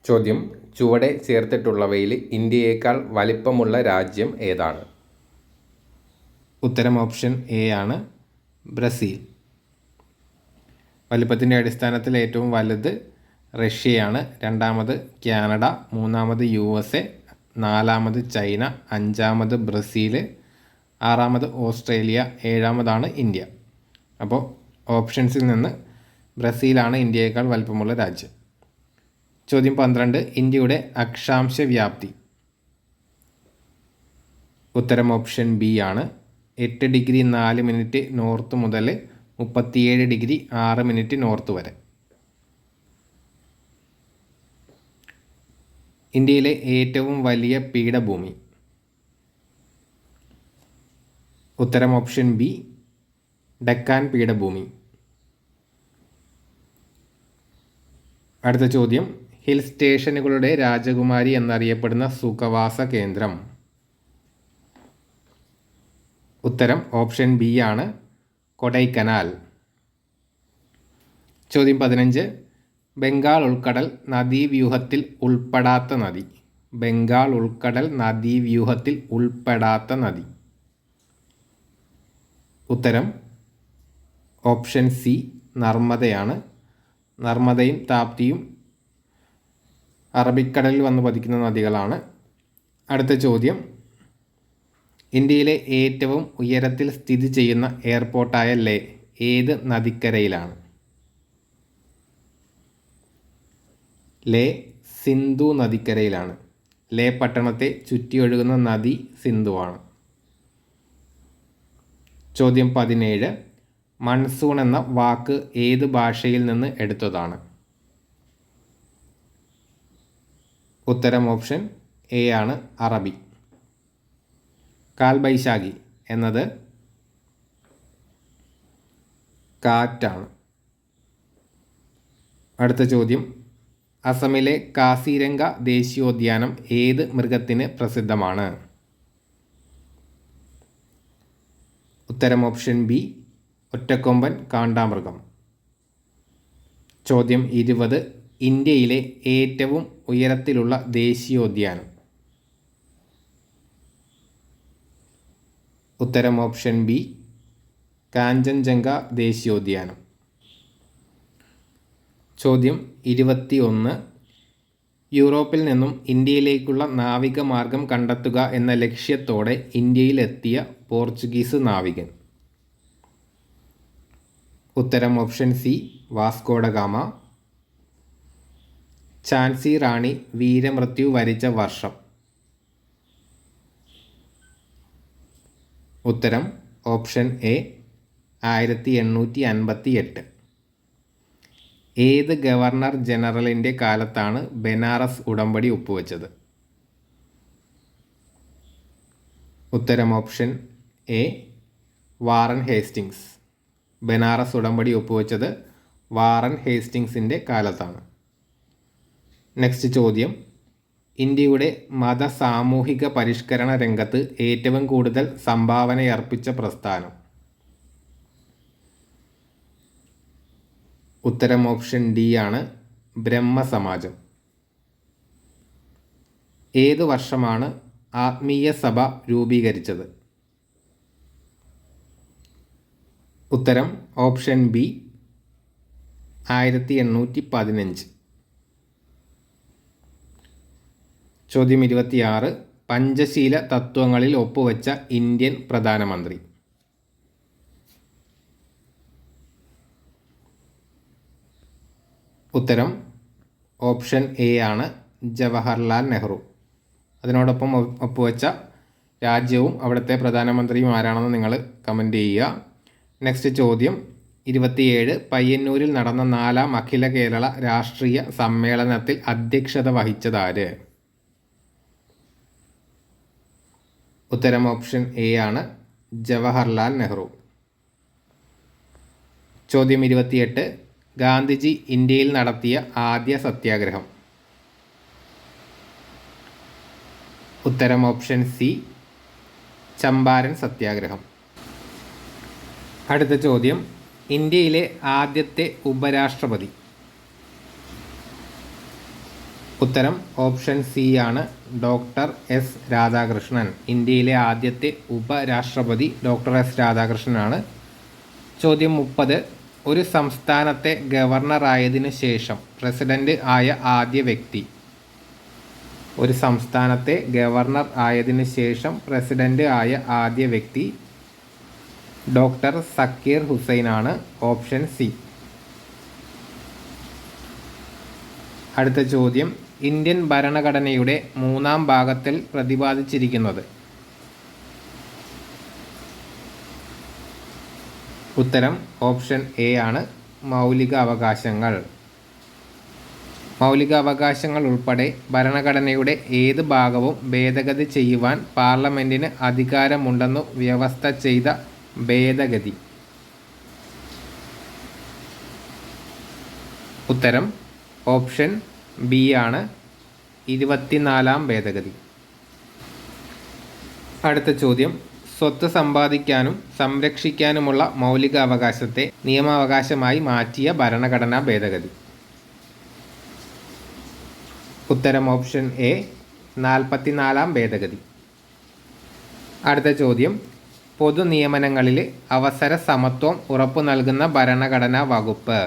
ചോദ്യം: ചുവടെ ചേർത്തിട്ടുള്ളവയിൽ ഇന്ത്യയേക്കാൾ വലിപ്പമുള്ള രാജ്യം ഏതാണ്? ഉത്തരം ഓപ്ഷൻ എ ആണ്, ബ്രസീൽ. വലിപ്പത്തിൻ്റെ അടിസ്ഥാനത്തിൽ ഏറ്റവും വലുത് റഷ്യയാണ്, രണ്ടാമത് കാനഡ, മൂന്നാമത് USA, നാലാമത് ചൈന, അഞ്ചാമത് ബ്രസീൽ, ആറാമത് ഓസ്ട്രേലിയ, ഏഴാമതാണ് ഇന്ത്യ. അപ്പോൾ ഓപ്ഷൻസിൽ നിന്ന് ബ്രസീലാണ് ഇന്ത്യയേക്കാൾ വലിപ്പമുള്ള രാജ്യം. ചോദ്യം 12: ഇന്ത്യയുടെ അക്ഷാംശ വ്യാപ്തി. ഉത്തരം ഓപ്ഷൻ ബി ആണ്, 8 ഡിഗ്രി 4 മിനിറ്റ് നോർത്ത് മുതൽ 37 ഡിഗ്രി 6 മിനിറ്റ് നോർത്ത് വരെ. ഇന്ത്യയിലെ ഏറ്റവും വലിയ പീഠഭൂമി. ഉത്തരം ഓപ്ഷൻ ബി, ഡെക്കാൻ പീഠഭൂമി. അടുത്ത ചോദ്യം: ഹിൽ സ്റ്റേഷനുകളുടെ രാജകുമാരി എന്നറിയപ്പെടുന്ന സുഖവാസ കേന്ദ്രം. ഉത്തരം ഓപ്ഷൻ ബി ആണ്, കൊടൈക്കനാൽ. ചോദ്യം 15: ബംഗാൾ ഉൾക്കടൽ നദീവ്യൂഹത്തിൽ ഉൾപ്പെടാത്ത നദി. ബംഗാൾ ഉൾക്കടൽ നദീവ്യൂഹത്തിൽ ഉൾപ്പെടാത്ത നദി. ഉത്തരം ഓപ്ഷൻ സി, നർമ്മദയാണ്. നർമ്മദയും താപ്തിയും അറബിക്കടലിൽ വന്ന് പതിക്കുന്ന നദികളാണ്. അടുത്ത ചോദ്യം: ഇന്ത്യയിലെ ഏറ്റവും ഉയരത്തിൽ സ്ഥിതി ചെയ്യുന്ന എയർപോർട്ടായ ലേ ഏത് നദിക്കരയിലാണ്? ലേ സിന്ധു നദിക്കരയിലാണ്. ലേ പട്ടണത്തെ ചുറ്റിയൊഴുകുന്ന നദി സിന്ധുവാണ്. ചോദ്യം 17: മൺസൂൺ എന്ന വാക്ക് ഏത് ഭാഷയിൽ നിന്ന് എടുത്തതാണ്? ഉത്തരം ഓപ്ഷൻ എ ആണ്, അറബി. കാൽബൈശാഖി എന്നത് കാറ്റാണ്. അടുത്ത ചോദ്യം: അസമിലെ കാസിരംഗ ദേശീയോദ്യാനം ഏത് മൃഗത്തിന് പ്രസിദ്ധമാണ്? ഉത്തരം ഓപ്ഷൻ ബി, ഒറ്റക്കൊമ്പൻ കാണ്ടാമൃഗം. ചോദ്യം 20: ഇന്ത്യയിലെ ഏറ്റവും ഉയരത്തിലുള്ള ദേശീയോദ്യാനം. ഉത്തരം ഓപ്ഷൻ ബി, കാഞ്ചൻജംഗ ദേശീയോദ്യാനം. ചോദ്യം 21: യൂറോപ്പിൽ നിന്നും ഇന്ത്യയിലേക്കുള്ള നാവിക മാർഗം കണ്ടെത്തുക എന്ന ലക്ഷ്യത്തോടെ ഇന്ത്യയിലെത്തിയ പോർച്ചുഗീസ് നാവികൻ. ഉത്തരം option C, Vasco da Gama. Jhansi Rani വീരമൃത്യു വരിച്ച വർഷം. ഉത്തരം ഓപ്ഷൻ എ, 1858. ഏത് ഗവർണർ ജനറലിൻ്റെ കാലത്താണ് ബനാറസ് ഉടമ്പടി ഒപ്പുവെച്ചത്? ഉത്തരം option A, Warren Hastings. Banaras ഉടമ്പടി ഒപ്പുവെച്ചത് വാറൻ ഹേസ്റ്റിങ്സിൻ്റെ കാലത്താണ്. നെക്സ്റ്റ് ചോദ്യം: ഇന്ത്യയുടെ മത സാമൂഹിക പരിഷ്കരണ രംഗത്ത് ഏറ്റവും കൂടുതൽ സംഭാവനയർപ്പിച്ച പ്രസ്ഥാനം. ഉത്തരം ഓപ്ഷൻ ഡി ആണ്, ബ്രഹ്മസമാജം. ഏത് വർഷമാണ് ആത്മീയ സഭ രൂപീകരിച്ചത്? ഉത്തരം ഓപ്ഷൻ ബി, 1815. ചോദ്യം 26: പഞ്ചശീല തത്വങ്ങളിൽ ഒപ്പുവെച്ച ഇന്ത്യൻ പ്രധാനമന്ത്രി. ഉത്തരം ഓപ്ഷൻ എ ആണ്, ജവഹർലാൽ നെഹ്റു. അതിനോടൊപ്പം ഒപ്പുവെച്ച രാജ്യവും അവിടുത്തെ പ്രധാനമന്ത്രിയും ആരാണെന്ന് നിങ്ങൾ കമൻറ്റ് ചെയ്യുക. നെക്സ്റ്റ് ചോദ്യം 27: പയ്യന്നൂരിൽ നടന്ന 4ാം അഖില കേരള രാഷ്ട്രീയ സമ്മേളനത്തിൽ അധ്യക്ഷത വഹിച്ചതാര്? ഉത്തരം ഓപ്ഷൻ എ ആണ്, ജവഹർലാൽ നെഹ്റു. ചോദ്യം 28: ഗാന്ധിജി ഇന്ത്യയിൽ നടത്തിയ ആദ്യ സത്യാഗ്രഹം. ഉത്തരം ഓപ്ഷൻ സി, ചമ്പാരൻ സത്യാഗ്രഹം. അടുത്ത ചോദ്യം: ഇന്ത്യയിലെ ആദ്യത്തെ ഉപരാഷ്ട്രപതി. ഉത്തരം ഓപ്ഷൻ സി ആണ്. Doctor S Radhakrishnan. ഇന്ത്യയിലെ ആദ്യത്തെ ഉപരാഷ്ട്രപതി ഡോക്ടർ എസ് രാധാകൃഷ്ണനാണ്. ചോദ്യം 30. ഒരു സംസ്ഥാനത്തെ ഗവർണറായതിനു ശേഷം പ്രസിഡന്റ് ആയ ആദ്യ വ്യക്തി. ഒരു സംസ്ഥാനത്തെ ഗവർണർ ആയതിനു ശേഷം പ്രസിഡന്റ് ആയ ആദ്യ വ്യക്തി ഡോക്ടർ സക്കീർ ഹുസൈൻ ആണ്. Option C. അടുത്ത ചോദ്യം. ഇന്ത്യൻ ഭരണഘടനയുടെ 3-ാം ഭാഗത്തിൽ പ്രതിപാദിച്ചിരിക്കുന്നത്. ഉത്തരം ഓപ്ഷൻ എ ആണ്. മൗലിക അവകാശങ്ങൾ. മൗലിക അവകാശങ്ങൾ ഉൾപ്പെടെ ഭരണഘടനയുടെ ഏത് ഭാഗവും ഭേദഗതി ചെയ്യുവാൻ പാർലമെൻറ്റിന് അധികാരമുണ്ടെന്നു വ്യവസ്ഥ ചെയ്ത ഭേദഗതി. ഉത്തരം ഓപ്ഷൻ ബി ആണ്. 24-ാം ഭേദഗതി. അടുത്ത ചോദ്യം. സ്വത്ത് സമ്പാദിക്കാനും സംരക്ഷിക്കാനുമുള്ള മൗലിക അവകാശത്തെ നിയമാവകാശമായി മാറ്റിയ ഭരണഘടനാ ഭേദഗതി. ഉത്തരം ഓപ്ഷൻ എ 44-ാം ഭേദഗതി. അടുത്ത ചോദ്യം. പൊതു നിയമനങ്ങളിൽ അവസര സമത്വം ഉറപ്പു നൽകുന്ന ഭരണഘടനാ വകുപ്പ്.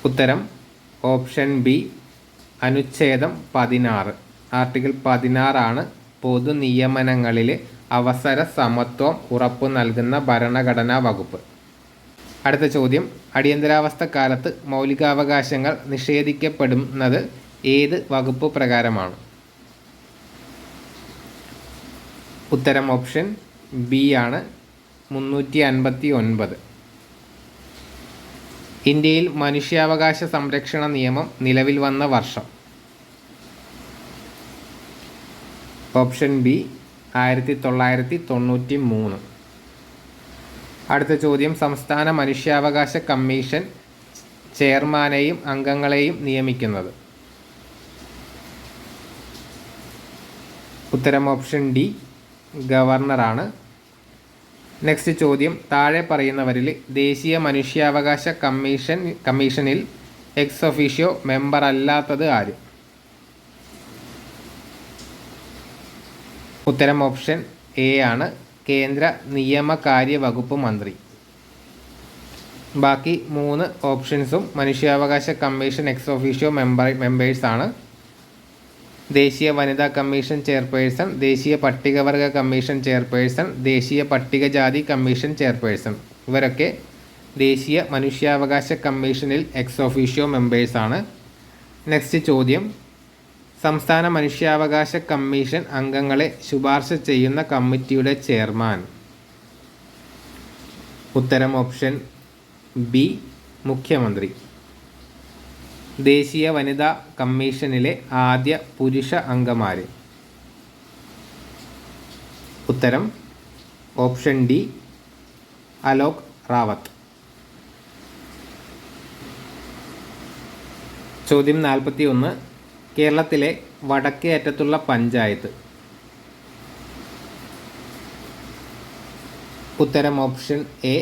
ഉത്തരം ഓപ്ഷൻ ബി അനുച്ഛേദം 16. ആർട്ടിക്കിൾ 16 ആണ് പൊതു നിയമനങ്ങളിൽ അവസര സമത്വം ഉറപ്പു നൽകുന്ന ഭരണഘടനാ വകുപ്പ്. അടുത്ത ചോദ്യം. അടിയന്തരാവസ്ഥ കാലത്ത് മൗലികാവകാശങ്ങൾ നിഷേധിക്കപ്പെടുന്നത് ഏത് വകുപ്പ് പ്രകാരമാണ്? ഉത്തരം ഓപ്ഷൻ ബി ആണ്. 359. ഇന്ത്യയിൽ മനുഷ്യാവകാശ സംരക്ഷണ നിയമം നിലവിൽ വന്ന വർഷം. Option B 1993. അടുത്ത ചോദ്യം. സംസ്ഥാന മനുഷ്യാവകാശ കമ്മീഷൻ ചെയർമാനെയും അംഗങ്ങളെയും നിയമിക്കുന്നത്. ഉത്തരം ഓപ്ഷൻ ഡി ഗവർണറാണ്. നെക്സ്റ്റ് ചോദ്യം. താഴെ പറയുന്നവരിൽ ദേശീയ മനുഷ്യാവകാശ കമ്മീഷനിൽ എക്സ് ഒഫീഷ്യോ മെമ്പർ അല്ലാത്തത് ആര്? ഉത്തരം ഓപ്ഷൻ എ ആണ്. കേന്ദ്ര നിയമകാര്യ വകുപ്പ് മന്ത്രി. ബാക്കി 3 ഓപ്ഷൻസും മനുഷ്യാവകാശ കമ്മീഷൻ എക്സ് ഒഫീഷ്യോ മെമ്പേഴ്സാണ്. ദേശീയ വനിതാ കമ്മീഷൻ ചെയർപേഴ്സൺ, ദേശീയ പട്ടികവർഗ കമ്മീഷൻ ചെയർപേഴ്സൺ, ദേശീയ പട്ടികജാതി കമ്മീഷൻ ചെയർപേഴ്സൺ. ഇവരൊക്കെ ദേശീയ മനുഷ്യാവകാശ കമ്മീഷനിൽ എക്സ് ഒഫീഷ്യോ മെമ്പേഴ്സാണ്. നെക്സ്റ്റ് ചോദ്യം. സംസ്ഥാന മനുഷ്യാവകാശ കമ്മീഷൻ അംഗങ്ങളെ ശുപാർശ ചെയ്യുന്ന കമ്മിറ്റിയുടെ ചെയർമാൻ. ഉത്തരം ഓപ്ഷൻ ബി മുഖ്യമന്ത്രി. ദേശീയ വനിതാ കമ്മീഷനിലെ ആദ്യ പുരുഷ അംഗമാർ. ഉത്തരം ഓപ്ഷൻ ഡി അലോക് റാവത്ത്. ചോദ്യം 41. കേരളത്തിലെ വടക്കേ അറ്റത്തുള്ള പഞ്ചായത്ത്. ഉത്തരം ഓപ്ഷൻ എ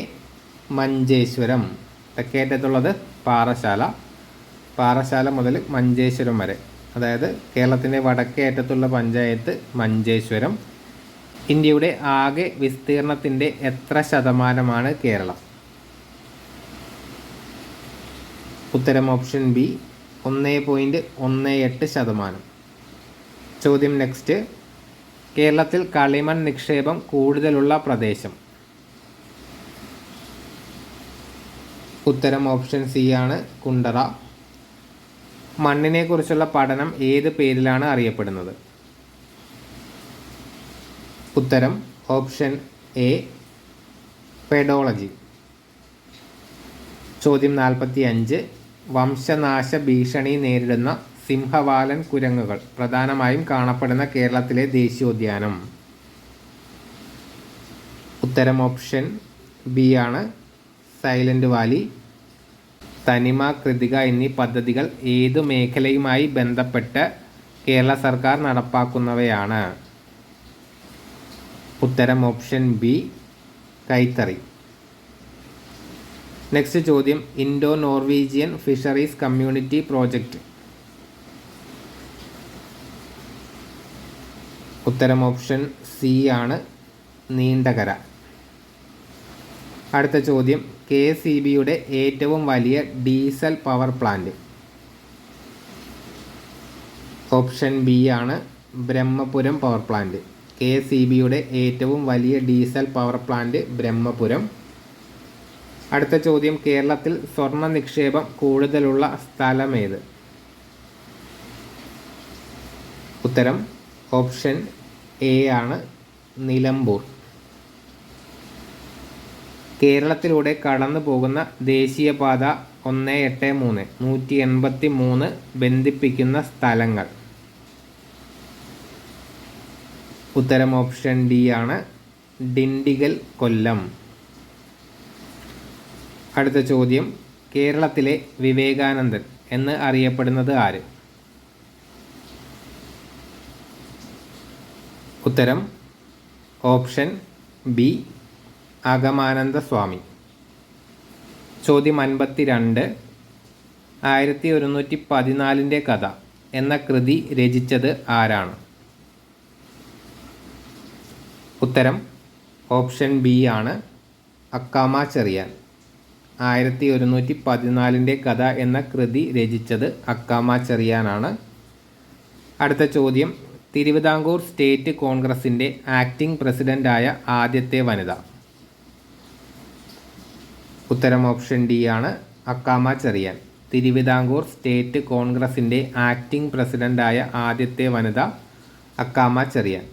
മഞ്ചേശ്വരം. തെക്കേ അറ്റത്തുള്ളത് പാറശാല മുതൽ മഞ്ചേശ്വരം വരെ. അതായത് കേരളത്തിൻ്റെ വടക്കേ അറ്റത്തുള്ള പഞ്ചായത്ത് മഞ്ചേശ്വരം. ഇന്ത്യയുടെ ആകെ വിസ്തീർണത്തിൻ്റെ എത്ര ശതമാനമാണ് കേരളം? ഉത്തരം ഓപ്ഷൻ ബി 1.18%. ചോദ്യം നെക്സ്റ്റ്. കേരളത്തിൽ കളിമൺ നിക്ഷേപം കൂടുതലുള്ള പ്രദേശം. ഉത്തരം ഓപ്ഷൻ സി ആണ്. കുണ്ടറ. മണ്ണിനെ കുറിച്ചുള്ള പഠനം ഏത് പേരിലാണ് അറിയപ്പെടുന്നത്? ഉത്തരം ഓപ്ഷൻ എ പെഡോളജി. ചോദ്യം 45. വംശനാശ ഭീഷണി നേരിടുന്ന സിംഹവാലൻ കുരങ്ങുകൾ പ്രധാനമായും കാണപ്പെടുന്ന കേരളത്തിലെ ദേശീയോദ്യാനം. ഉത്തരം ഓപ്ഷൻ ബി ആണ്. Silent Valley. തനിമ, കൃതിക എന്നീ പദ്ധതികൾ ഏതു മേഖലയുമായി ബന്ധപ്പെട്ട് കേരള സർക്കാർ നടപ്പാക്കുന്നവയാണ്? ഉത്തരം ഓപ്ഷൻ ബി കൈത്തറി. നെക്സ്റ്റ് ചോദ്യം, Indo Norwegian fisheries community project. ഉത്തരം ഓപ്ഷൻ സി ആണ്, നീണ്ടകര. അടുത്ത ചോദ്യം, KSEBയുടെ ഏറ്റവും വലിയ diesel power plant. Option B ആണ്, ബ്രഹ്മപുരം പവർ പ്ലാന്റ്. KSEBയുടെ ഏറ്റവും വലിയ ഡീസൽ പവർ പ്ലാന്റ് ബ്രഹ്മപുരം. അടുത്ത ചോദ്യം, കേരളത്തിൽ സ്വർണ്ണ നിക്ഷേപം കൂടുതലുള്ള സ്ഥലമേത്? ഉത്തരം ഓപ്ഷൻ എ ആണ്, നിലമ്പൂർ. കേരളത്തിലൂടെ കടന്നു പോകുന്ന ദേശീയപാത 183 183 ബന്ധിപ്പിക്കുന്ന സ്ഥലങ്ങൾ. ഉത്തരം ഓപ്ഷൻ ഡി ആണ്, ഡിണ്ടിഗൽ, കൊല്ലം. അടുത്ത ചോദ്യം, കേരളത്തിലെ വിവേകാനന്ദൻ എന്ന് അറിയപ്പെടുന്നത് ആര്? ഉത്തരം ഓപ്ഷൻ ബി, അഗമാനന്ദ സ്വാമി. ചോദ്യം 52, 1114 കഥ എന്ന കൃതി രചിച്ചത് ആരാണ്? ഉത്തരം ഓപ്ഷൻ ബി ആണ്, അക്കാമ ചെറിയാൻ. 1114 കഥ എന്ന കൃതി രചിച്ചത് അക്കാമ ചെറിയാനാണ്. അടുത്ത ചോദ്യം, തിരുവിതാംകൂർ സ്റ്റേറ്റ് കോൺഗ്രസിൻ്റെ ആക്ടിംഗ് പ്രസിഡൻ്റായ ആദ്യത്തെ വനിത. ഉത്തരം ഓപ്ഷൻ ഡി ആണ്, അക്കാമ ചെറിയാൻ. തിരുവിതാംകൂർ സ്റ്റേറ്റ് കോൺഗ്രസിൻ്റെ ആക്ടിംഗ് പ്രസിഡൻ്റായ ആദ്യത്തെ വനിത അക്കാമ ചെറിയാൻ.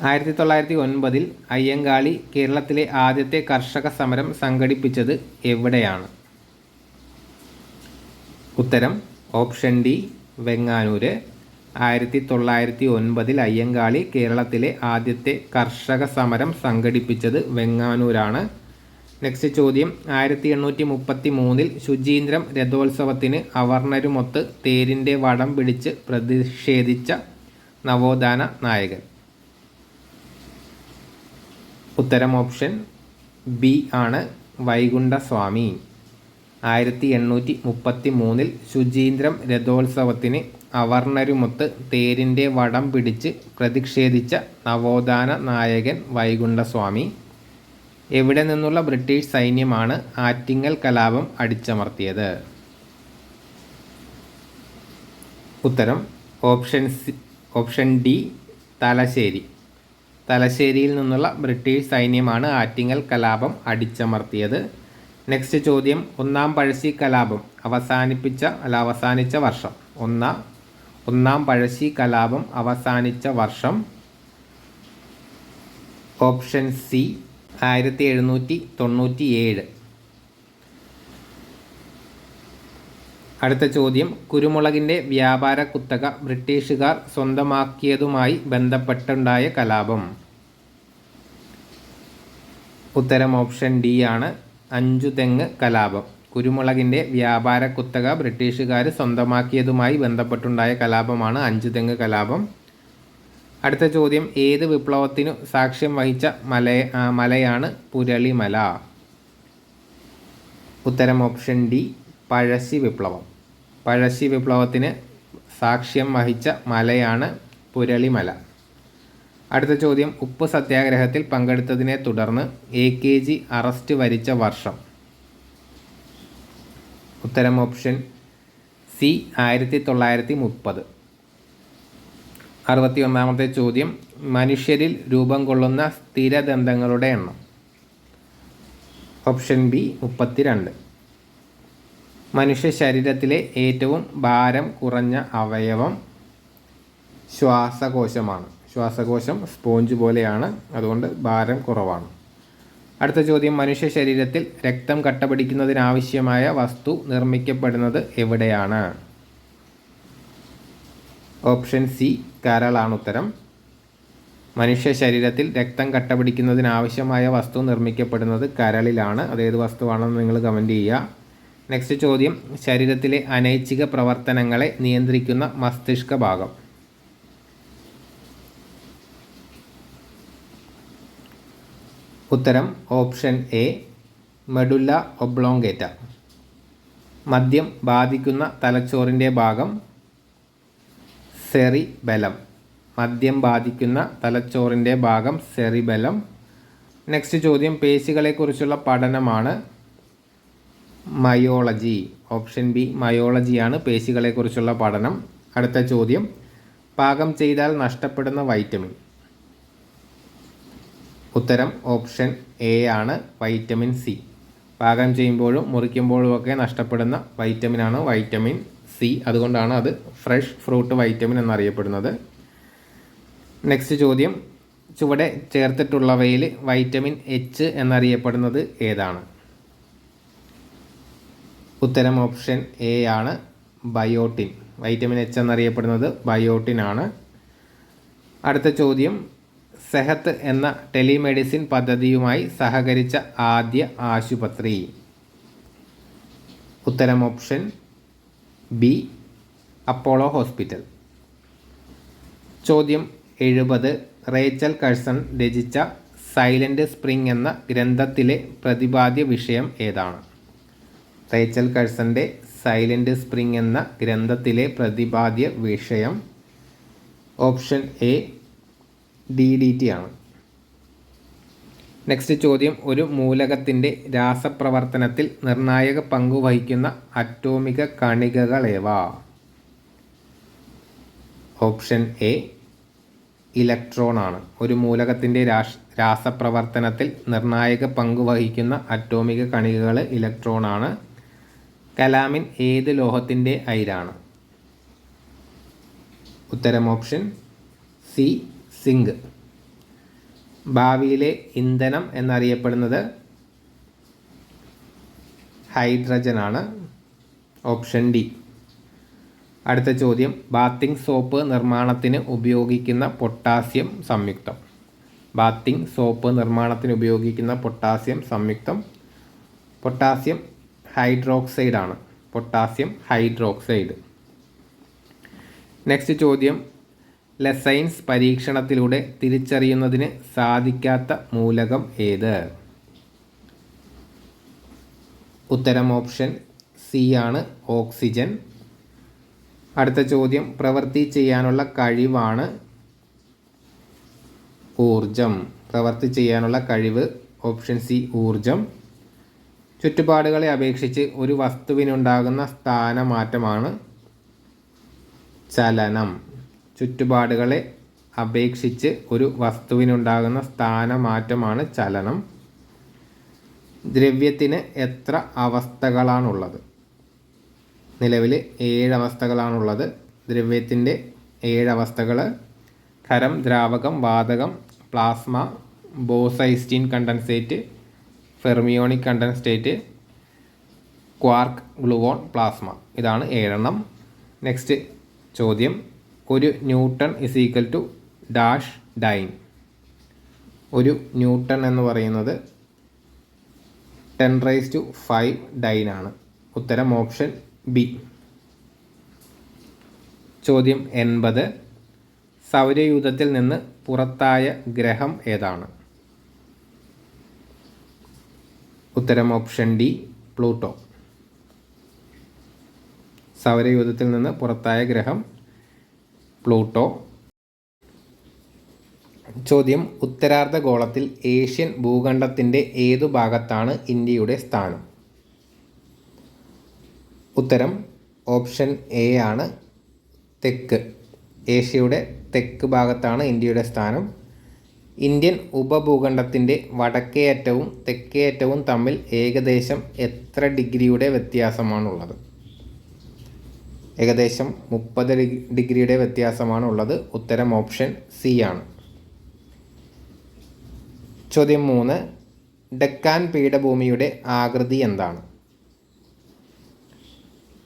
1909 അയ്യങ്കാളി കേരളത്തിലെ ആദ്യത്തെ കർഷക സമരം സംഘടിപ്പിച്ചത് എവിടെയാണ്? ഉത്തരം ഓപ്ഷൻ ഡി, വെങ്ങാനൂര്. 1909 അയ്യങ്കാളി കേരളത്തിലെ ആദ്യത്തെ കർഷക സമരം സംഘടിപ്പിച്ചത് വെങ്ങാനൂരാണ്. നെക്സ്റ്റ് ചോദ്യം, 1833 ശുചീന്ദ്രം രഥോത്സവത്തിന് അവർണരുമൊത്ത് തേരിൻ്റെ വടം പിടിച്ച് പ്രതിഷേധിച്ച നവോത്ഥാന നായകൻ. ഉത്തരം ഓപ്ഷൻ ബി ആണ്, വൈകുണ്ഠസ്വാമി. 1833 ശുചീന്ദ്രം രഥോത്സവത്തിന് അവർണരുമൊത്ത് തേരിൻ്റെ വടം പിടിച്ച് പ്രതിഷേധിച്ച നവോത്ഥാന നായകൻ വൈകുണ്ഠസ്വാമി. എവിടെ നിന്നുള്ള ബ്രിട്ടീഷ് സൈന്യമാണ് ആറ്റിങ്ങൽ കലാപം അടിച്ചമർത്തിയത്? ഉത്തരം ഓപ്ഷൻ ഡി, തലശ്ശേരി. തലശ്ശേരിയിൽ നിന്നുള്ള ബ്രിട്ടീഷ് സൈന്യമാണ് ആറ്റിങ്ങൽ കലാപം അടിച്ചമർത്തിയത്. നെക്സ്റ്റ് ചോദ്യം, ഒന്നാം പഴശ്ശി കലാപം അവസാനിച്ച വർഷം. ഒന്നാം പഴശ്ശി കലാപം അവസാനിച്ച വർഷം. Option C, 1797. അടുത്ത ചോദ്യം, കുരുമുളകിൻ്റെ വ്യാപാര കുത്തക ബ്രിട്ടീഷുകാർ സ്വന്തമാക്കിയതുമായി ബന്ധപ്പെട്ടുണ്ടായ കലാപം. ഉത്തരം ഓപ്ഷൻ ഡി ആണ്, അഞ്ചുതെങ്ങ് കലാപം. കുരുമുളകിൻ്റെ വ്യാപാര കുത്തക ബ്രിട്ടീഷുകാർ സ്വന്തമാക്കിയതുമായി ബന്ധപ്പെട്ടുണ്ടായ കലാപമാണ് അഞ്ചുതെങ്ങ് കലാപം. അടുത്ത ചോദ്യം, ഏത് വിപ്ലവത്തിനു സാക്ഷ്യം വഹിച്ച മലയാണ് പുരളിമല? ഉത്തരം ഓപ്ഷൻ ഡി, പഴശ്ശി വിപ്ലവം. പഴശ്ശി വിപ്ലവത്തിന് സാക്ഷ്യം വഹിച്ച മലയാണ് പുരളിമല. അടുത്ത ചോദ്യം, ഉപ്പ് സത്യാഗ്രഹത്തിൽ പങ്കെടുത്തതിനെ തുടർന്ന് AKG അറസ്റ്റ് വരിച്ച വർഷം. ഉത്തരം ഓപ്ഷൻ സി, 1930. 61ാമത്തെ ചോദ്യം, മനുഷ്യരിൽ രൂപം കൊള്ളുന്ന സ്ഥിരദന്തങ്ങളുടെ എണ്ണം. Option B, 32. മനുഷ്യ ശരീരത്തിലെ ഏറ്റവും ഭാരം കുറഞ്ഞ അവയവം ശ്വാസകോശമാണ്. ശ്വാസകോശം സ്പോഞ്ച് പോലെയാണ്, അതുകൊണ്ട് ഭാരം കുറവാണ്. അടുത്ത ചോദ്യം, മനുഷ്യ ശരീരത്തിൽ രക്തം കട്ടപിടിക്കുന്നതിനാവശ്യമായ വസ്തു നിർമ്മിക്കപ്പെടുന്നത് എവിടെയാണ്? ഓപ്ഷൻ സി, കരളാണ് ഉത്തരം. മനുഷ്യ ശരീരത്തിൽ രക്തം കട്ടപിടിക്കുന്നതിനാവശ്യമായ വസ്തു നിർമ്മിക്കപ്പെടുന്നത് കരളിലാണ്. അതേത് വസ്തുവാണെന്ന് നിങ്ങൾ കമൻറ്റ് ചെയ്യുക. നെക്സ്റ്റ് ചോദ്യം, ശരീരത്തിലെ അനൈച്ഛിക പ്രവർത്തനങ്ങളെ നിയന്ത്രിക്കുന്ന മസ്തിഷ്ക ഭാഗം. ഉത്തരം ഓപ്ഷൻ എ, മെഡുല്ല ഒബ്ലോങ്കേറ്റ. മദ്യം ബാധിക്കുന്ന തലച്ചോറിൻ്റെ ഭാഗം സെറിബെലം. മദ്യം ബാധിക്കുന്ന തലച്ചോറിൻ്റെ ഭാഗം സെറിബെലം. നെക്സ്റ്റ് ചോദ്യം പേശികളെക്കുറിച്ചുള്ള പഠനമാണ് മയോളജി. ഓപ്ഷൻ ബി മയോളജിയാണ് പേശികളെക്കുറിച്ചുള്ള പഠനം. അടുത്ത ചോദ്യം പാകം ചെയ്താൽ നഷ്ടപ്പെടുന്ന വൈറ്റമിൻ. ഉത്തരം ഓപ്ഷൻ എ ആണ്, വൈറ്റമിൻ സി. പാകം ചെയ്യുമ്പോഴും മുറിക്കുമ്പോഴും ഒക്കെ നഷ്ടപ്പെടുന്ന വൈറ്റമിനാണ് വൈറ്റമിൻ സി. അതുകൊണ്ടാണ് അത് ഫ്രഷ് ഫ്രൂട്ട് വൈറ്റമിൻ എന്നറിയപ്പെടുന്നത്. നെക്സ്റ്റ് ചോദ്യം ചുവടെ ചേർത്തിട്ടുള്ളവയിൽ വൈറ്റമിൻ എച്ച് എന്നറിയപ്പെടുന്നത് ഏതാണ്? ഉത്തരം ഓപ്ഷൻ എ ആണ്, ബയോട്ടിൻ. വൈറ്റമിൻ എച്ച് എന്നറിയപ്പെടുന്നത് ബയോട്ടിൻ ആണ്. അടുത്ത ചോദ്യം സെഹത്ത് എന്ന ടെലിമെഡിസിൻ പദ്ധതിയുമായി സഹകരിച്ച ആദ്യ ആശുപത്രി. ഉത്തരം ഓപ്ഷൻ ബി അപ്പോളോ ഹോസ്പിറ്റൽ. ചോദ്യം 70 റേച്ചൽ കഴ്സൺ രചിച്ച സൈലന്റ് സ്പ്രിംഗ് എന്ന ഗ്രന്ഥത്തിലെ പ്രതിപാദ്യ വിഷയം ഏതാണ്? റേച്ചൽ കഴ്സൻ്റെ സൈലന്റ് സ്പ്രിംഗ് എന്ന ഗ്രന്ഥത്തിലെ പ്രതിപാദ്യ വിഷയം ഓപ്ഷൻ എ DDT ആണ്. നെക്സ്റ്റ് ചോദ്യം ഒരു മൂലകത്തിൻ്റെ രാസപ്രവർത്തനത്തിൽ നിർണായക പങ്ക് വഹിക്കുന്ന അറ്റോമിക കണികകളേവ? ഓപ്ഷൻ എ ഇലക്ട്രോൺ ആണ്. ഒരു മൂലകത്തിൻ്റെ രാസപ്രവർത്തനത്തിൽ നിർണായക പങ്ക് വഹിക്കുന്ന അറ്റോമിക കണികകൾ ഇലക്ട്രോൺ ആണ്. കലാമിൻ ഏത് ലോഹത്തിൻ്റെ അയിരാണ്? ഉത്തരം ഓപ്ഷൻ സി സിങ്ക്. ഭാവിയിലെ ഇന്ധനം എന്നറിയപ്പെടുന്നത് ഹൈഡ്രജൻ ആണ്. Option D. അടുത്ത ചോദ്യം ബാത്തിങ് സോപ്പ് നിർമ്മാണത്തിന് ഉപയോഗിക്കുന്ന പൊട്ടാസ്യം സംയുക്തം. ബാത്തിങ് സോപ്പ് നിർമ്മാണത്തിന് ഉപയോഗിക്കുന്ന പൊട്ടാസ്യം സംയുക്തം പൊട്ടാസ്യം ഹൈഡ്രോക്സൈഡ് ആണ്. Potassium hydroxide. നെക്സ്റ്റ് ചോദ്യം ലെസൈൻസ് പരീക്ഷണത്തിലൂടെ തിരിച്ചറിയുന്നതിന് സാധിക്കാത്ത മൂലകം ഏത്? ഉത്തരം ഓപ്ഷൻ സി ആണ്, ഓക്സിജൻ. അടുത്ത ചോദ്യം പ്രവൃത്തി ചെയ്യാനുള്ള കഴിവാണ് ഊർജം. പ്രവൃത്തി ചെയ്യാനുള്ള കഴിവ് ഓപ്ഷൻ സി ഊർജം. ചുറ്റുപാടുകളെ അപേക്ഷിച്ച് ഒരു വസ്തുവിനുണ്ടാകുന്ന സ്ഥാനമാറ്റമാണ് ചലനം. ചുറ്റുപാടുകളെ അപേക്ഷിച്ച് ഒരു വസ്തുവിനുണ്ടാകുന്ന സ്ഥാനമാറ്റമാണ് ചലനം. ദ്രവ്യത്തിന് എത്ര അവസ്ഥകളാണുള്ളത്? നിലവിൽ 7 അവസ്ഥകളാണുള്ളത്. ദ്രവ്യത്തിൻ്റെ 7 അവസ്ഥകൾ ഖരം, ദ്രാവകം, വാതകം, plasma, Bose-Einstein condensate, fermionic condensate, quark, gluon, plasma. ഇതാണ് 7 നെക്സ്റ്റ് ചോദ്യം ഒരു ന്യൂട്ടൺ = ഡാഷ് ഡൈൻ. ഒരു ന്യൂട്ടൺ എന്ന് പറയുന്നത് 10⁵ ഡൈൻ ആണ്. ഉത്തരം ഓപ്ഷൻ ബി. ചോദ്യം 80 സൗരയൂഥത്തിൽ നിന്ന് പുറത്തായ ഗ്രഹം ഏതാണ്? ഉത്തരം ഓപ്ഷൻ ഡി പ്ലൂട്ടോ. സൗരയൂഥത്തിൽ നിന്ന് പുറത്തായ ഗ്രഹം പ്ലൂട്ടോ. ചോദ്യം ഉത്തരാർദ്ധഗോളത്തിൽ ഏഷ്യൻ ഭൂഖണ്ഡത്തിൻ്റെ ഏതു ഭാഗത്താണ് ഇന്ത്യയുടെ സ്ഥാനം? ഉത്തരം ഓപ്ഷൻ എ ആണ്, തെക്ക്. ഏഷ്യയുടെ തെക്ക് ഭാഗത്താണ് ഇന്ത്യയുടെ സ്ഥാനം. ഇന്ത്യൻ ഉപഭൂഖണ്ഡത്തിൻ്റെ വടക്കേ അറ്റവും തെക്കേ അറ്റവും തമ്മിൽ ഏകദേശം എത്ര ഡിഗ്രിയുടെ വ്യത്യാസമാണുള്ളത്? ഏകദേശം 30 ഡിഗ്രിയുടെ വ്യത്യാസമാണുള്ളത്. ഉത്തരം ഓപ്ഷൻ സി ആണ്. ചോദ്യം 3 ഡെക്കാൻ പീഠഭൂമിയുടെ ആകൃതി എന്താണ്?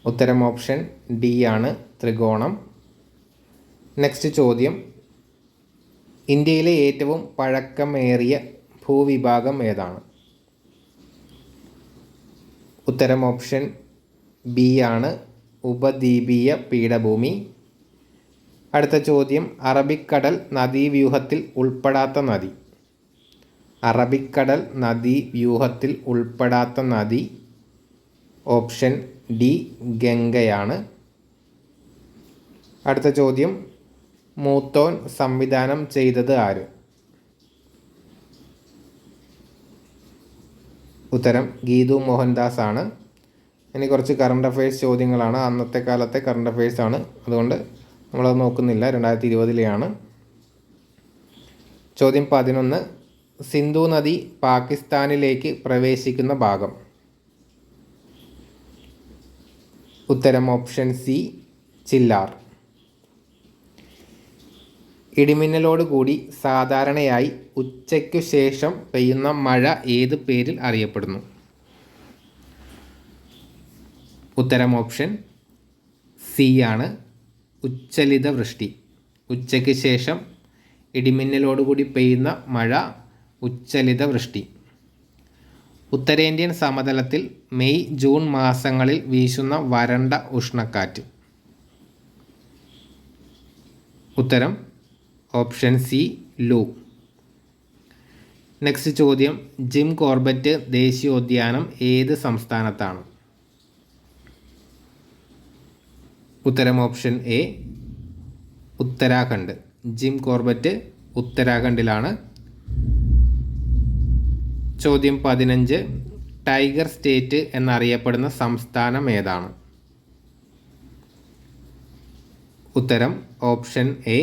ഉത്തരം ഓപ്ഷൻ ഡി ആണ്, ത്രികോണം. നെക്സ്റ്റ് ചോദ്യം ഇന്ത്യയിലെ ഏറ്റവും പഴക്കമേറിയ ഭൂവിഭാഗം ഏതാണ്? ഉത്തരം ഓപ്ഷൻ ബി ആണ്, ഉപദ്വീപീയ പീഠഭൂമി. അടുത്ത ചോദ്യം അറബിക്കടൽ നദീവ്യൂഹത്തിൽ ഉൾപ്പെടാത്ത നദി. അറബിക്കടൽ നദീവ്യൂഹത്തിൽ ഉൾപ്പെടാത്ത നദി ഓപ്ഷൻ ഡി ഗംഗയാണ്. അടുത്ത ചോദ്യം, മൂത്തോൻ സംവിധാനം ചെയ്തത് ആര്? ഉത്തരം ഗീതു മോഹൻദാസ് ആണ്. ഇനി കുറച്ച് കറണ്ട് അഫയേഴ്സ് ചോദ്യങ്ങളാണ്. അന്നത്തെ കാലത്തെ കറണ്ട് അഫയേഴ്സ് ആണ്, അതുകൊണ്ട് നമ്മളത് നോക്കുന്നില്ല. 2020 ചോദ്യം 11. സിന്ധു നദി പാകിസ്ഥാനിലേക്ക് പ്രവേശിക്കുന്ന ഭാഗം? ഉത്തരം ഓപ്ഷൻ സി ചില്ലാർ. ഇടിമിന്നലോട് കൂടി സാധാരണയായി ഉച്ചയ്ക്കു ശേഷം പെയ്യുന്ന മഴ ഏത് പേരിൽ അറിയപ്പെടുന്നു? ഉത്തരം ഓപ്ഷൻ സി ആണ്, ഉച്ചലിത വൃഷ്ടി. ഉച്ചയ്ക്ക് ശേഷം ഇടിമിന്നലോടുകൂടി പെയ്യുന്ന മഴ ഉച്ചലിത വൃഷ്ടി. ഉത്തരേന്ത്യൻ സമതലത്തിൽ മെയ് ജൂൺ മാസങ്ങളിൽ വീശുന്ന വരണ്ട ഉഷ്ണക്കാറ്റ്? ഉത്തരം ഓപ്ഷൻ സി ലൂ. നെക്സ്റ്റ് ചോദ്യം, ജിം കോർബറ്റ് ദേശീയോദ്യാനം ഏത് സംസ്ഥാനത്താണ്? ഉത്തരം option A Uttarakhand. Jim Corbett ഉത്തരാഖണ്ഡിലാണ്. ചോദ്യം 15. ടൈഗർ സ്റ്റേറ്റ് എന്നറിയപ്പെടുന്ന സംസ്ഥാനം ഏതാണ്? ഉത്തരം ഓപ്ഷൻ എ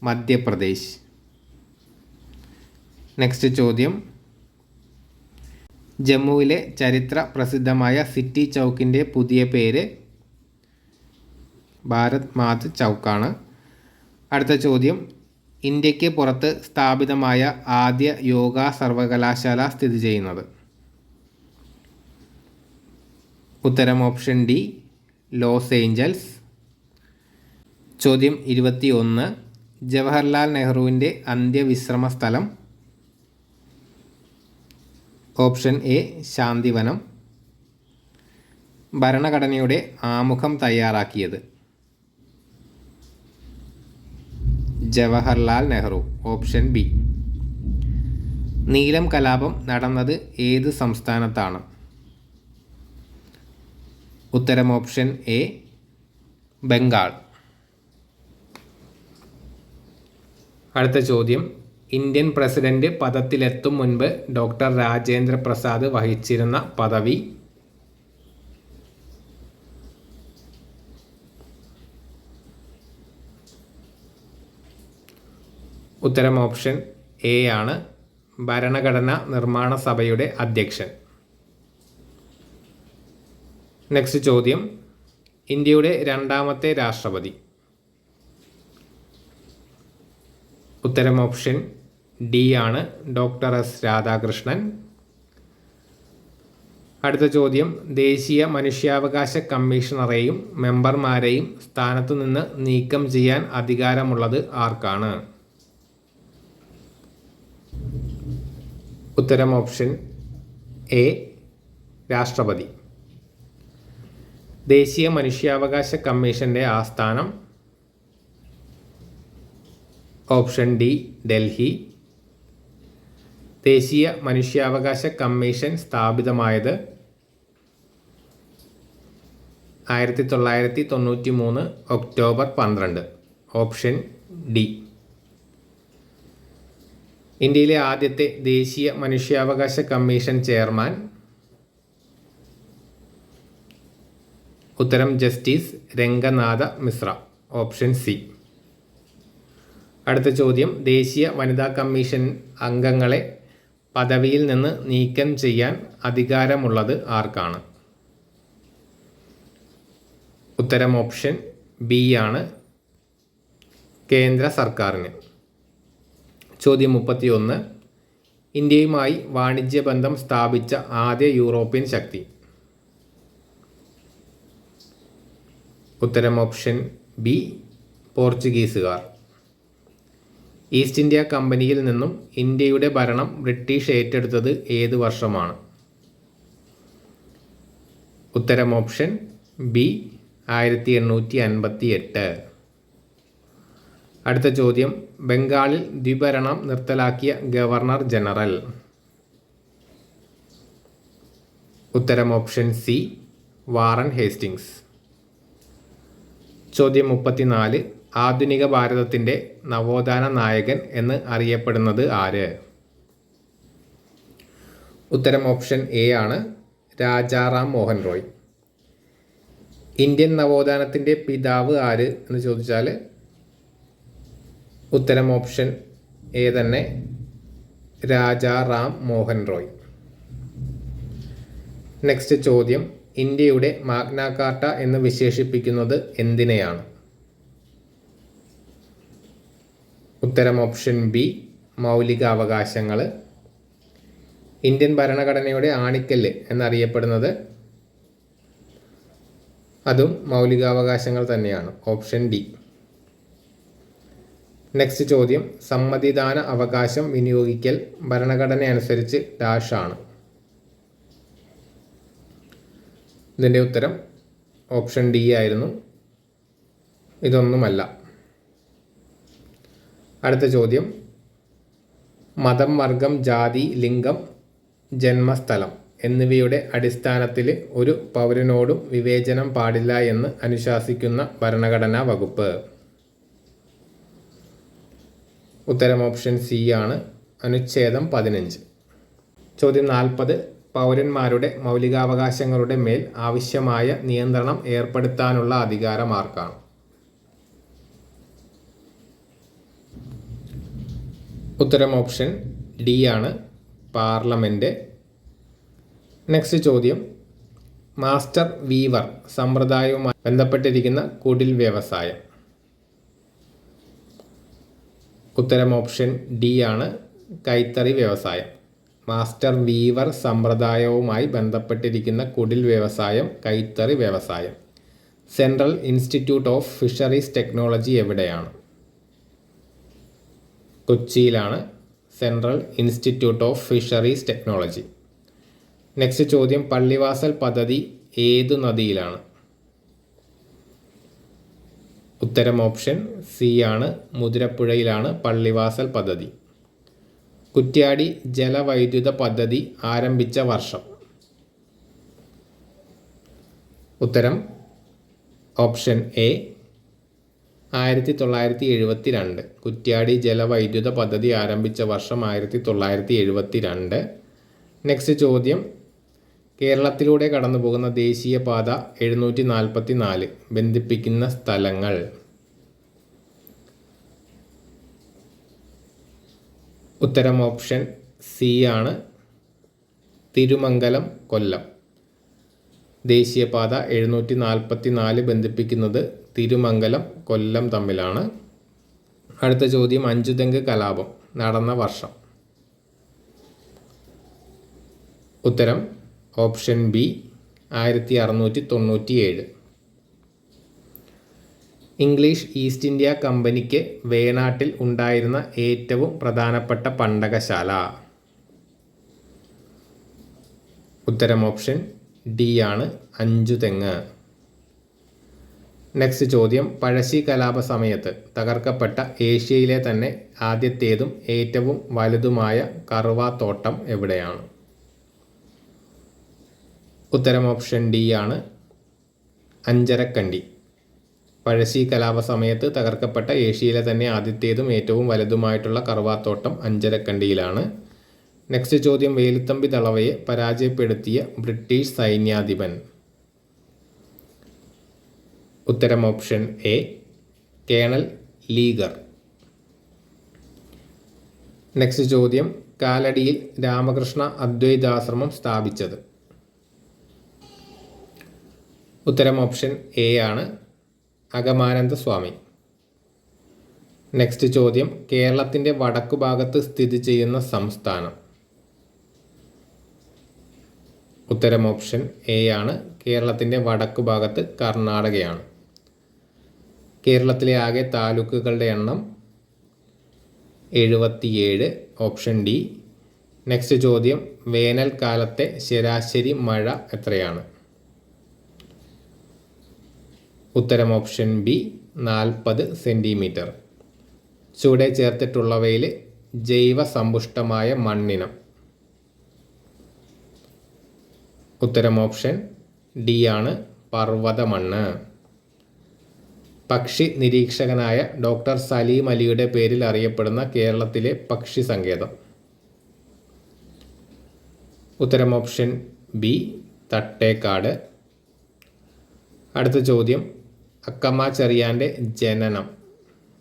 മധ്യപ്രദേശ്. നെക്സ്റ്റ് ചോദ്യം, ജമ്മുവിലെ ചരിത്ര പ്രസിദ്ധമായ സിറ്റി ചൗക്കിൻ്റെ പുതിയ പേര്? ഭാരത് മാത് ചൗക്കാണ്. അടുത്ത ചോദ്യം, ഇന്ത്യക്ക് പുറത്ത് സ്ഥാപിതമായ ആദ്യ യോഗ സർവകലാശാല സ്ഥിതി ചെയ്യുന്നത്? ഉത്തരം ഓപ്ഷൻ ഡി ലോസ് ഏഞ്ചൽസ്. ചോദ്യം 21. ജവഹർലാൽ നെഹ്റുവിൻ്റെ അന്ത്യവിശ്രമ സ്ഥലം? Option A Shantivanam. ഭരണഘടനയുടെ ആമുഖം തയ്യാറാക്കിയത്? ജവഹർലാൽ നെഹ്റു. Option B. നീലം കലാപം നടന്നത് ഏത് സംസ്ഥാനത്താണ്? ഉത്തരം ഓപ്ഷൻ എ ബംഗാൾ. അടുത്ത ചോദ്യം, ഇന്ത്യൻ പ്രസിഡന്റ് പദത്തിലെത്തും മുൻപ് ഡോക്ടർ രാജേന്ദ്ര പ്രസാദ് വഹിച്ചിരുന്ന പദവി? ഉത്തരം ഓപ്ഷൻ എ ആണ്, ഭരണഘടനാ നിർമ്മാണ സഭയുടെ അധ്യക്ഷൻ. നെക്സ്റ്റ് ചോദ്യം, ഇന്ത്യയുടെ രണ്ടാമത്തെ രാഷ്ട്രപതി? ഉത്തരം ഓപ്ഷൻ ഡി ആണ്, ഡോക്ടർ എസ് രാധാകൃഷ്ണൻ. അടുത്ത ചോദ്യം, ദേശീയ മനുഷ്യാവകാശ കമ്മീഷണറെയും മെമ്പർമാരെയും സ്ഥാനത്തു നിന്ന് നീക്കം ചെയ്യാൻ അധികാരമുള്ളത് ആർക്കാണ്? ഉത്തരം ഓപ്ഷൻ എ രാഷ്ട്രപതി. ദേശീയ മനുഷ്യാവകാശ കമ്മീഷൻ്റെ ആസ്ഥാനം? Option D Delhi. ദേശീയ മനുഷ്യാവകാശ കമ്മീഷൻ സ്ഥാപിതമായത് 1993 ഒക്ടോബർ 12. Option D. ഇന്ത്യയിലെ ആദ്യത്തെ ദേശീയ മനുഷ്യാവകാശ കമ്മീഷൻ ചെയർമാൻ? ഉത്തരം justice Ranganatha Mishra. Option C. അടുത്ത ചോദ്യം, ദേശീയ വനിതാ കമ്മീഷൻ അംഗങ്ങളെ പദവിയിൽ നിന്ന് നീക്കം ചെയ്യാൻ അധികാരമുള്ളത് ആർക്കാണ്? ഉത്തരം ഓപ്ഷൻ ബി ആണ്, കേന്ദ്ര സർക്കാരിന്. ചോദ്യം 31. ഇന്ത്യയുമായി വാണിജ്യ ബന്ധം സ്ഥാപിച്ച ആദ്യ യൂറോപ്യൻ ശക്തി? ഉത്തരം ഓപ്ഷൻ ബി പോർച്ചുഗീസുകാർ. ഈസ്റ്റ് ഇന്ത്യ കമ്പനിയിൽ നിന്നും ഇന്ത്യയുടെ ഭരണം ബ്രിട്ടീഷ് ഏറ്റെടുത്തത് ഏത് വർഷമാണ്? ഉത്തരം ഓപ്ഷൻ ബി 1858. അടുത്ത ചോദ്യം, ബംഗാളിൽ ദ്വിഭരണം നിർത്തലാക്കിയ ഗവർണർ ജനറൽ? ഉത്തരം ഓപ്ഷൻ സി വാറൻ ഹേസ്റ്റിങ്സ്. ചോദ്യം 34. ആധുനിക ഭാരതത്തിൻ്റെ നവോത്ഥാന നായകൻ എന്ന് അറിയപ്പെടുന്നത് ആര്? ഉത്തരം ഓപ്ഷൻ എ ആണ് രാജാറാം മോഹൻ റോയ്. ഇന്ത്യൻ നവോത്ഥാനത്തിൻ്റെ പിതാവ് ആര് എന്ന് ചോദിച്ചാൽ ഉത്തരം ഓപ്ഷൻ എ തന്നെ രാജാറാം മോഹൻ റോയ്. നെക്സ്റ്റ് ചോദ്യം. ഇന്ത്യയുടെ മാഗ്ന കാർട്ട എന്ന് വിശേഷിപ്പിക്കുന്നത് എന്തിനെയാണ്? ഉത്തരം ഓപ്ഷൻ ബി മൗലിക അവകാശങ്ങൾ. ഇന്ത്യൻ ഭരണഘടനയുടെ ആണിക്കല്ല് എന്നറിയപ്പെടുന്നത് അതും മൗലികാവകാശങ്ങൾ തന്നെയാണ്. Option D. നെക്സ്റ്റ് ചോദ്യം. സമ്മതിദാന അവകാശം വിനിയോഗിക്കൽ ഭരണഘടന അനുസരിച്ച് ഡാഷ് ആണ്. ഇതിൻ്റെ ഉത്തരം ഓപ്ഷൻ ഡി ആയിരുന്നു. ഇതൊന്നുമല്ല. അടുത്ത ചോദ്യം. മതം, വർഗം, ജാതി, ലിംഗം, ജന്മസ്ഥലം എന്നിവയുടെ അടിസ്ഥാനത്തിൽ ഒരു പൗരനോടും വിവേചനം പാടില്ല എന്ന് അനുശാസിക്കുന്ന ഭരണഘടനാ വകുപ്പ്? ഉത്തരം ഓപ്ഷൻ സി ആണ് അനുച്ഛേദം 15. ചോദ്യം 40. പൗരന്മാരുടെ മൗലികാവകാശങ്ങളുടെ മേൽ ആവശ്യമായ നിയന്ത്രണം ഏർപ്പെടുത്താനുള്ള അധികാരം ആർക്കാണ്? ഉത്തരം ഓപ്ഷൻ ഡി ആണ് പാർലമെൻറ്റ്. നെക്സ്റ്റ് ചോദ്യം. മാസ്റ്റർ വീവർ സമ്പ്രദായവുമായി ബന്ധപ്പെട്ടിരിക്കുന്ന കുടിൽ വ്യവസായം? ഉത്തരം ഓപ്ഷൻ ഡി ആണ് കൈത്തറി വ്യവസായം. മാസ്റ്റർ വീവർ സമ്പ്രദായവുമായി ബന്ധപ്പെട്ടിരിക്കുന്ന കുടിൽ വ്യവസായം കൈത്തറി വ്യവസായം. Central institute of fisheries technology എവിടെയാണ്? കൊച്ചിയിലാണ് central institute of fisheries technology. Next ചോദ്യം. പള്ളിവാസൽ പദ്ധതി ഏതു നദിയിലാണ്? ഉത്തരം ഓപ്ഷൻ സി ആണ് മുതിരപ്പുഴയിലാണ് പള്ളിവാസൽ പദ്ധതി. കുറ്റ്യാടി ജലവൈദ്യുത പദ്ധതി ആരംഭിച്ച വർഷം? ഉത്തരം ഓപ്ഷൻ എ 1972. കുറ്റ്യാടി ജലവൈദ്യുത പദ്ധതി ആരംഭിച്ച വർഷം 1972. നെക്സ്റ്റ് ചോദ്യം. കേരളത്തിലൂടെ കടന്നുപോകുന്ന ദേശീയപാത 744 ബന്ധിപ്പിക്കുന്ന സ്ഥലങ്ങൾ? ഉത്തരം ഓപ്ഷൻ സി ആണ് തിരുമംഗലം, കൊല്ലം. ദേശീയപാത 744 ബന്ധിപ്പിക്കുന്നത് തിരുമംഗലം, കൊല്ലം തമ്മിലാണ്. അടുത്ത ചോദ്യം. അഞ്ചുതെങ്ങ് കലാപം നടന്ന വർഷം? ഉത്തരം option B 1697. English east India കമ്പനിക്ക് വേണാട്ടിൽ ഉണ്ടായിരുന്ന ഏറ്റവും പ്രധാനപ്പെട്ട പണ്ടകശാല? ഉത്തരം ഓപ്ഷൻ ഡി ആണ് അഞ്ചുതെങ്ങ്. നെക്സ്റ്റ് ചോദ്യം. പഴശ്ശി കലാപ സമയത്ത് തകർക്കപ്പെട്ട ഏഷ്യയിലെ തന്നെ ആദ്യത്തേതും ഏറ്റവും വലുതുമായ കറുവാത്തോട്ടം എവിടെയാണ്? ഉത്തരം ഓപ്ഷൻ ഡി ആണ് അഞ്ചരക്കണ്ടി. പഴശ്ശി കലാപ സമയത്ത് തകർക്കപ്പെട്ട ഏഷ്യയിലെ തന്നെ ആദ്യത്തേതും ഏറ്റവും വലുതുമായിട്ടുള്ള കറുവാത്തോട്ടം അഞ്ചരക്കണ്ടിയിലാണ്. നെക്സ്റ്റ് ചോദ്യം. വേലുത്തമ്പി ദളവയെ പരാജയപ്പെടുത്തിയ ബ്രിട്ടീഷ് സൈന്യാധിപൻ? ഉത്തരം ഓപ്ഷൻ എ കേണൽ ലീഗർ. നെക്സ്റ്റ് ചോദ്യം. കാലടിയിൽ രാമകൃഷ്ണ അദ്വൈതാശ്രമം സ്ഥാപിച്ചത്? ഉത്തരം ഓപ്ഷൻ എ ആണ് അഗമാനന്ദ സ്വാമി. നെക്സ്റ്റ് ചോദ്യം. കേരളത്തിൻ്റെ വടക്കു ഭാഗത്ത് സ്ഥിതി ചെയ്യുന്ന സംസ്ഥാനം? ഉത്തരം ഓപ്ഷൻ എ ആണ് കേരളത്തിൻ്റെ വടക്കു ഭാഗത്ത് കർണാടകയാണ്. കേരളത്തിലെ ആകെ താലൂക്കുകളുടെ എണ്ണം 77. Option D. നെക്സ്റ്റ് ചോദ്യം. വേനൽക്കാലത്തെ ശരാശരി മഴ എത്രയാണ്? ഉത്തരം ഓപ്ഷൻ ബി 40 സെൻറ്റിമീറ്റർ. ചുവടെ ചേർത്തിട്ടുള്ളവയിൽ ജൈവ സമ്പുഷ്ടമായ മണ്ണിനം? ഉത്തരം ഓപ്ഷൻ ഡി ആണ്, പർവ്വതമണ്ണ്. പക്ഷി നിരീക്ഷകനായ ഡോക്ടർ സലീം അലിയുടെ പേരിൽ അറിയപ്പെടുന്ന കേരളത്തിലെ പക്ഷി സങ്കേതം. ഉത്തരം ഓപ്ഷൻ ബി, തട്ടേക്കാട്. അടുത്ത ചോദ്യം, അക്കമ്മ ചെറിയാൻ്റെ ജനനം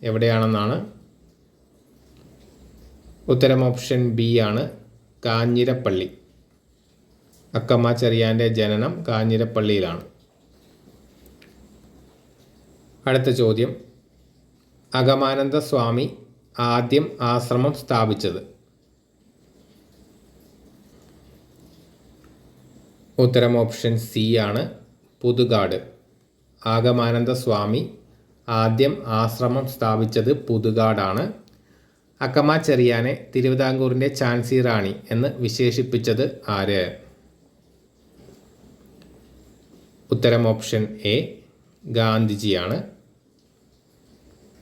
എവിടെയാണെന്നാണ്. ഉത്തരം ഓപ്ഷൻ ബി ആണ്, കാഞ്ഞിരപ്പള്ളി. അക്കമ്മ ചെറിയാൻ്റെ ജനനം കാഞ്ഞിരപ്പള്ളിയിലാണ്. അടുത്ത ചോദ്യം, അഗമാനന്ദ സ്വാമി ആദ്യം ആശ്രമം സ്ഥാപിച്ചത്. ഉത്തരം ഓപ്ഷൻ സി ആണ്, പുതുകാട്. ആഗമാനന്ദ സ്വാമി ആദ്യം ആശ്രമം സ്ഥാപിച്ചത് പുതുകാടാണ്. അക്കമ്മ ചെറിയാനെ തിരുവിതാംകൂറിൻ്റെ ഝാൻസി റാണി എന്ന് വിശേഷിപ്പിച്ചത് ആര്? ഉത്തരം ഓപ്ഷൻ എ, ഗാന്ധിജിയാണ്.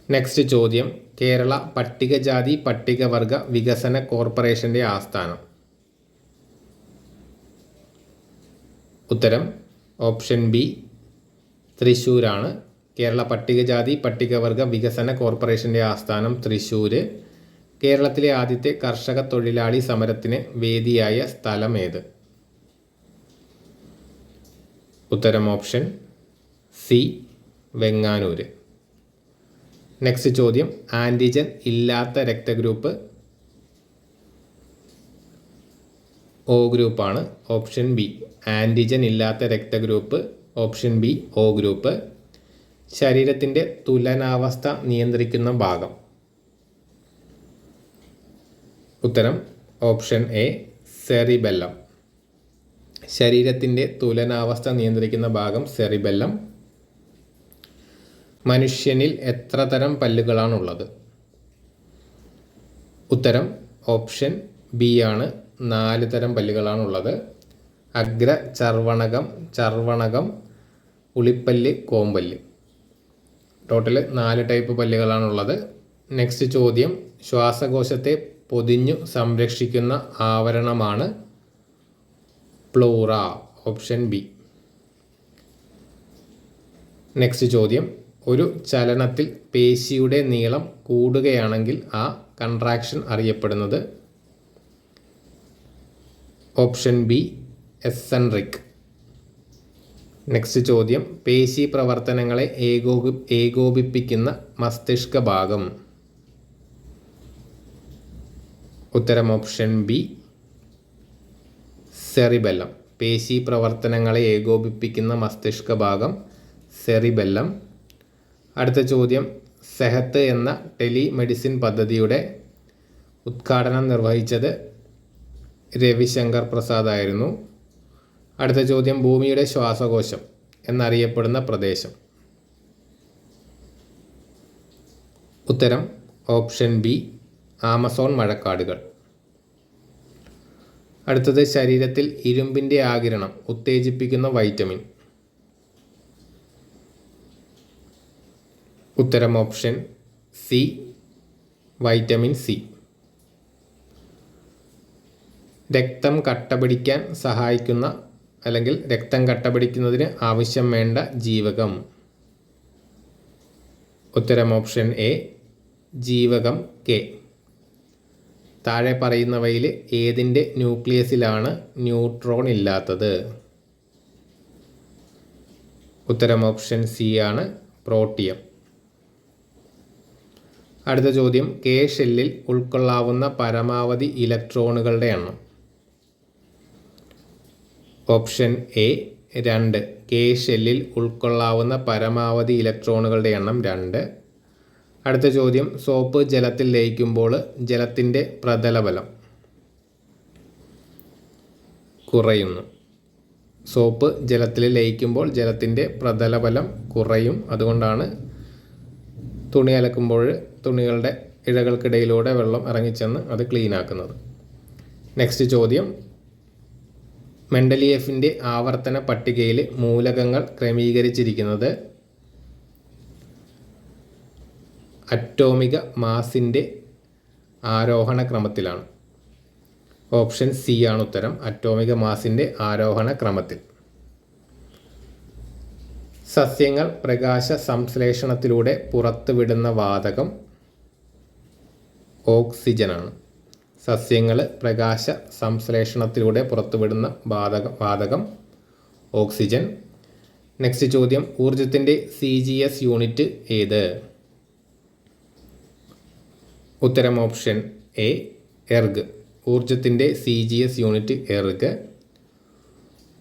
നെക്സ്റ്റ് ചോദ്യം, കേരള പട്ടികജാതി പട്ടികവർഗ വികസന കോർപ്പറേഷൻ്റെ ആസ്ഥാനം. ഉത്തരം ഓപ്ഷൻ ബി, തൃശ്ശൂരാണ്. കേരള പട്ടികജാതി പട്ടികവർഗ വികസന കോർപ്പറേഷൻ്റെ ആസ്ഥാനം തൃശ്ശൂർ. കേരളത്തിലെ ആദ്യത്തെ കർഷക തൊഴിലാളി സമരത്തിന് വേദിയായ സ്ഥലം ഏത്? ഉത്തരം ഓപ്ഷൻ സി, വെങ്ങാനൂർ. നെക്സ്റ്റ് ചോദ്യം, ആൻറ്റിജൻ ഇല്ലാത്ത രക്തഗ്രൂപ്പ്. ഒ ഗ്രൂപ്പാണ്. ഓപ്ഷൻ ബി, ആൻറ്റിജൻ ഇല്ലാത്ത രക്തഗ്രൂപ്പ് ഓപ്ഷൻ ബി, ഒ ഗ്രൂപ്പ്. ശരീരത്തിൻ്റെ തുലനാവസ്ഥ നിയന്ത്രിക്കുന്ന ഭാഗം. ഉത്തരം ഓപ്ഷൻ എ, സെറിബെല്ലം. ശരീരത്തിൻ്റെ തുലനാവസ്ഥ നിയന്ത്രിക്കുന്ന ഭാഗം സെറിബെല്ലം. മനുഷ്യനിൽ എത്ര തരം പല്ലുകളാണുള്ളത്? ഉത്തരം ഓപ്ഷൻ ബി ആണ്, 4 തരം പല്ലുകളാണുള്ളത്. അഗ്ര ചർവണകം, ചർവണകം, ഉളിപ്പല്ല്, കോമ്പല്ല്. ടോട്ടൽ 4 ടൈപ്പ് പല്ലുകളാണുള്ളത്. നെക്സ്റ്റ് ചോദ്യം, ശ്വാസകോശത്തെ പൊതിഞ്ഞു സംരക്ഷിക്കുന്ന ആവരണമാണ് പ്ലൂറ. Option B. നെക്സ്റ്റ് ചോദ്യം, ഒരു ചലനത്തിൽ പേശിയുടെ നീളം കൂടുകയാണെങ്കിൽ ആ കൺട്രാക്ഷൻ അറിയപ്പെടുന്നത്. Option B, eccentric. നെക്സ്റ്റ് ചോദ്യം, പേശി പ്രവർത്തനങ്ങളെ ഏകോപിപ്പിക്കുന്ന മസ്തിഷ്ക ഭാഗം. ഉത്തരം ഓപ്ഷൻ ബി, സെറിബെല്ലം. പേശി പ്രവർത്തനങ്ങളെ ഏകോപിപ്പിക്കുന്ന മസ്തിഷ്ക ഭാഗം സെറിബെല്ലം. അടുത്ത ചോദ്യം, സെഹത്ത് എന്ന ടെലിമെഡിസിൻ പദ്ധതിയുടെ ഉദ്ഘാടനം നിർവഹിച്ചത് രവിശങ്കർ പ്രസാദ് ആയിരുന്നു. അടുത്ത ചോദ്യം, ഭൂമിയുടെ ശ്വാസകോശം എന്നറിയപ്പെടുന്ന പ്രദേശം. ഉത്തരം ഓപ്ഷൻ ബി, ആമസോൺ മഴക്കാടുകൾ. അടുത്തത്, ശരീരത്തിൽ ഇരുമ്പിൻ്റെ ആഗിരണം ഉത്തേജിപ്പിക്കുന്ന വൈറ്റമിൻ. ഉത്തരം ഓപ്ഷൻ സി, വൈറ്റമിൻ സി. രക്തം കട്ടപിടിക്കാൻ സഹായിക്കുന്ന അല്ലെങ്കിൽ രക്തം കട്ടപിടിക്കുന്നതിന് ആവശ്യം വേണ്ട ജീവകം. ഉത്തരം ഓപ്ഷൻ എ, ജീവകം കെ. താഴെ പറയുന്നവയിൽ ഏതിൻ്റെ ന്യൂക്ലിയസിലാണ് ന്യൂട്രോൺ ഇല്ലാത്തത്? ഉത്തരം ഓപ്ഷൻ സി ആണ്, പ്രോട്ടിയം. അടുത്ത ചോദ്യം, കെ ഷെല്ലിൽ ഉൾക്കൊള്ളാവുന്ന പരമാവധി ഇലക്ട്രോണുകളുടെ എണ്ണം. Option A, 2. കെ ഷെല്ലിൽ ഉൾക്കൊള്ളാവുന്ന പരമാവധി ഇലക്ട്രോണുകളുടെ എണ്ണം 2. അടുത്ത ചോദ്യം, സോപ്പ് ജലത്തിൽ ലയിക്കുമ്പോൾ ജലത്തിൻ്റെ പ്രതലബലം കുറയുന്നു. സോപ്പ് ജലത്തിൽ ലയിക്കുമ്പോൾ ജലത്തിൻ്റെ പ്രതലബലം കുറയും. അതുകൊണ്ടാണ് തുണി അലക്കുമ്പോൾ തുണികളുടെ ഇഴകൾക്കിടയിലൂടെ വെള്ളം ഇറങ്ങിച്ചെന്ന് അത് ക്ലീൻ ആക്കുന്നത്. നെക്സ്റ്റ് ചോദ്യം, മെൻഡലിയേഫിൻ്റെ ആവർത്തന പട്ടികയിൽ മൂലകങ്ങൾ ക്രമീകരിച്ചിരിക്കുന്നത് അറ്റോമിക മാസിൻ്റെ ആരോഹണ ക്രമത്തിലാണ്. ഓപ്ഷൻ സി ആണ് ഉത്തരം, അറ്റോമിക മാസിൻ്റെ ആരോഹണ ക്രമത്തിൽ. സസ്യങ്ങൾ പ്രകാശ സംശ്ലേഷണത്തിലൂടെ പുറത്തുവിടുന്ന വാതകം ഓക്സിജനാണ്. സസ്യങ്ങൾ പ്രകാശ സംശ്ലേഷണത്തിലൂടെ പുറത്തുവിടുന്ന വാതകം ഓക്സിജൻ. നെക്സ്റ്റ് ചോദ്യം, ഊർജത്തിൻ്റെ CGS യൂണിറ്റ് ഏത്? ഉത്തരം ഓപ്ഷൻ എ എർഗ്. ഊർജത്തിൻ്റെ CGS യൂണിറ്റ് എർഗ്.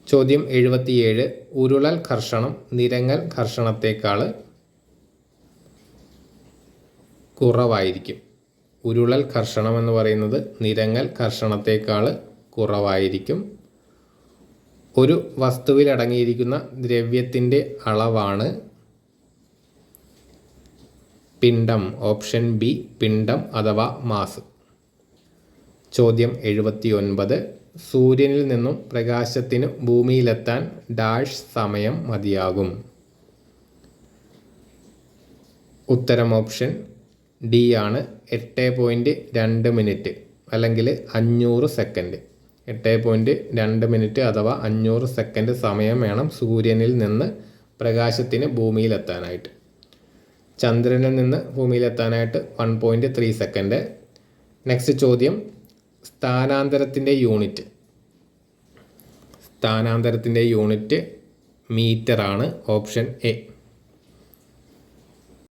ചോദ്യം 77, ഉരുളൽ ഘർഷണം നിരങ്ങൽ ഘർഷണത്തേക്കാൾ കുറവായിരിക്കും. ഉരുളൽ ഘർഷണം എന്ന് പറയുന്നത് നിരങ്ങൽ ഘർഷണത്തേക്കാൾ കുറവായിരിക്കും. ഒരു വസ്തുവിൽ അടങ്ങിയിരിക്കുന്ന ദ്രവ്യത്തിൻ്റെ അളവാണ് പിണ്ഡം. ഓപ്ഷൻ ബി പിണ്ഡം അഥവാ മാസ്. ചോദ്യം 79, സൂര്യനിൽ നിന്നും പ്രകാശത്തിന് ഭൂമിയിലെത്താൻ ഡാഷ് സമയം മതിയാകും. ഉത്തരം ഓപ്ഷൻ ഡി ആണ്, 8.2 മിനിറ്റ് അല്ലെങ്കിൽ 500 സെക്കൻഡ്. 8.2 മിനിറ്റ് അഥവാ 500 സെക്കൻഡ് സമയം വേണം സൂര്യനിൽ നിന്ന് പ്രകാശത്തിന് ഭൂമിയിലെത്താനായിട്ട്. ചന്ദ്രനിൽ നിന്ന് ഭൂമിയിലെത്താനായിട്ട് 1.3 സെക്കൻഡ്. നെക്സ്റ്റ് ചോദ്യം, സ്ഥാനാന്തരത്തിൻ്റെ യൂണിറ്റ്. സ്ഥാനാന്തരത്തിൻ്റെ യൂണിറ്റ് മീറ്ററാണ്. Option A.